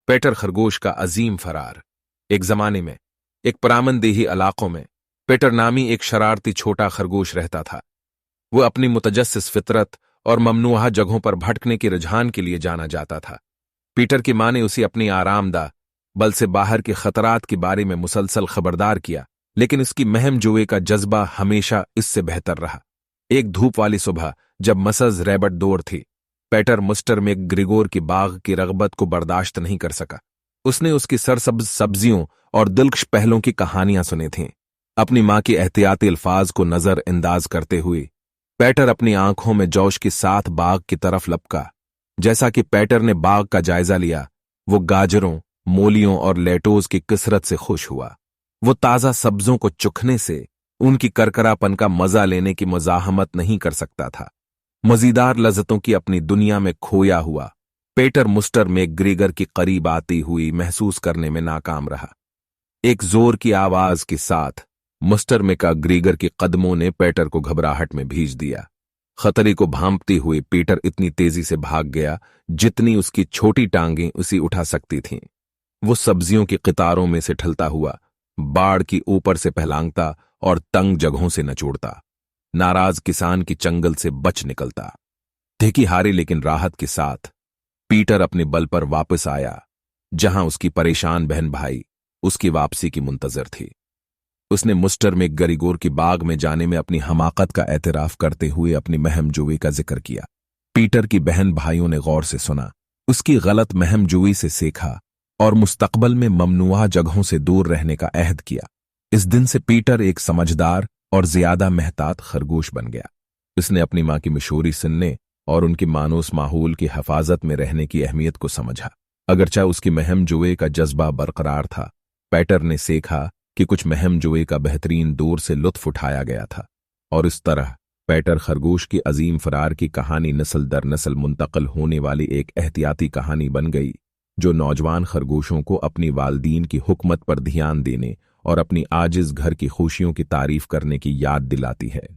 पेटर खरगोश का अजीम फरार। एक जमाने में एक परामनदेही इलाकों में पेटर नामी एक शरारती छोटा खरगोश रहता था। वो अपनी मुतजस्सिस फितरत और ममनूहा जगहों पर भटकने के रुझान के लिए जाना जाता था। पीटर की मां ने उसे अपनी आरामदा बल से बाहर के खतरात के बारे में मुसलसल खबरदार किया, लेकिन उसकी महम जुए का जज्बा हमेशा इससे बेहतर रहा। एक धूप वाली सुबह जब मसज रैबट दौर थी, पेटर मुस्टर में ग्रिगोर की बाग की रगबत को बर्दाश्त नहीं कर सका। उसने उसकी सरसब्ज सब्जियों और दिलकश पहलों की कहानियां सुनी थीं। अपनी मां की एहतियाती अल्फाज को नजर अंदाज करते हुए पेटर अपनी आंखों में जोश के साथ बाग की तरफ लपका। जैसा कि पेटर ने बाग का जायजा लिया, वो गाजरों, मूलियों और लेटोज की कसरत से खुश हुआ। वो ताजा सब्जों को चुखने से उनकी करकरापन का मजा लेने की मुजाहमत नहीं कर सकता था। मजीदार लज़्ज़तों की अपनी दुनिया में खोया हुआ पेटर मुस्टर में ग्रेगर के करीब आती हुई महसूस करने में नाकाम रहा। एक जोर की आवाज के साथ मुस्टर में का ग्रेगर के कदमों ने पेटर को घबराहट में भींच दिया। खतरे को भांपते हुए पीटर इतनी तेजी से भाग गया जितनी उसकी छोटी टांगें उसे उठा सकती थीं। वो सब्जियों की कतारों में से ठलता हुआ बाड़ की ऊपर से पहलांगता और तंग जगहों से नचोड़ता, नाराज किसान की चंगल से बच निकलता। देखी हारे लेकिन राहत के साथ पीटर अपने बल पर वापस आया, जहां उसकी परेशान बहन भाई उसकी वापसी की मुंतजर थी। उसने मुस्टर में ग्रिगोर की बाग में जाने में अपनी हमाकत का एतराफ करते हुए अपनी महमजूई का जिक्र किया। पीटर की बहन भाइयों ने गौर से सुना, उसकी गलत महमजूई से सीखा और मुस्तकबल में ममनुआ जगहों से दूर रहने का अहद किया। इस दिन से पीटर एक समझदार और ज्यादा मेहतात खरगोश बन गया। उसने अपनी मां की मशहूरी सुनने और उनकी मानूस माहौल की हिफाजत में रहने की अहमियत को समझा। अगरचा उसकी महमजूई का जज्बा बरकरार था, पेटर ने सीखा कि कुछ महमजूई का बेहतरीन दौर से लुत्फ उठाया गया था, और इस तरह पेटर खरगोश की अजीम फरार की कहानी नस्ल दर नस्ल मुंतकिल होने वाली एक एहतियाती कहानी बन गई, जो नौजवान खरगोशों को अपनी वालदीन की हुकमत पर ध्यान देने और अपनी आजिज घर की खुशियों की तारीफ करने की याद दिलाती है।